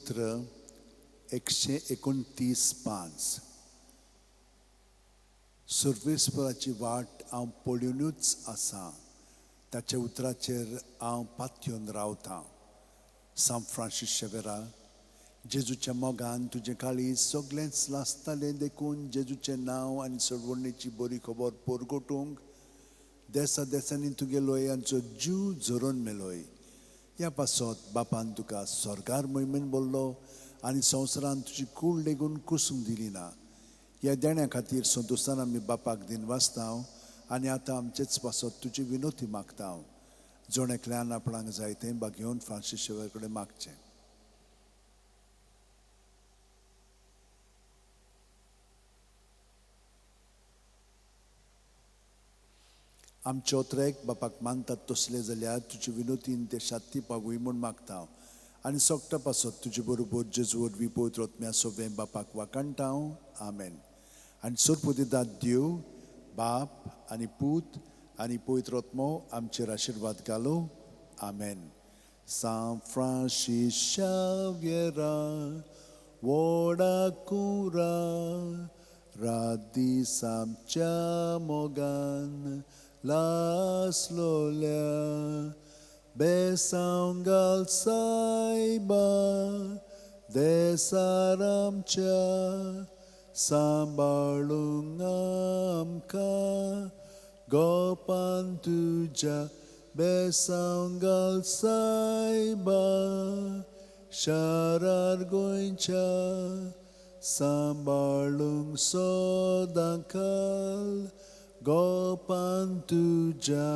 स्तोत्र 129 सर्वेस्पराची वाट हांव पळोवनूच आसा, ताच्या उतराचेर हांव पातयेवन रावतां. सांत फ्रांसीस शेवेरा, जेजूच्या मोगान तुजें काळीज सगळेंच लासतालें देखून जेजूचें नांव आनी सडवणेची बरी खबर परगटूंक देसा देसांनी तुगे लोयांचो जीव झरोवन मेलोय. ह्या पासत बापान तुका स्वर्गार मोहिमेन बोल्लो आनी संवसारान तुजी कूड लेगून कुसूंक दिली ना. ह्या देण्या खातीर संतोशान आमी बापाक दिन वाचतांव आनी आतां आमचेच पासत तुजी विनोती मागतांव. जोण आपणाक जाय तें घेवन फ्रांसीस शेवेर कडेन मागचें. आमचे ओत्रेक बापाक मानतात तसले जाल्यार तुजी विनोतीन ते शांती पावूय म्हूण मागतांव आनी सोगटा पासत तुजे बरोबर जेजू वरवीं पवित्र आत्म्या सोबें बापाक वाकणटांव. आमेन. आनी सोरपुदिदाद देव बाप आनी पूत आनी पवित्र आत्मो आमचेर आशिर्वाद घालो. आमेन. सांत फ्रांसीस शाव्येरा वोडाकुरा रादीस आमच्या मोगान लासलोल्या बेसांव घाल सायबा देसार आमच्या सांबाळूंक आमकां गोपान तुज्या बेसांव घाल सायबा शारार गोंयच्या सांबाळूंक सोदां घाल गोपान तुज्या.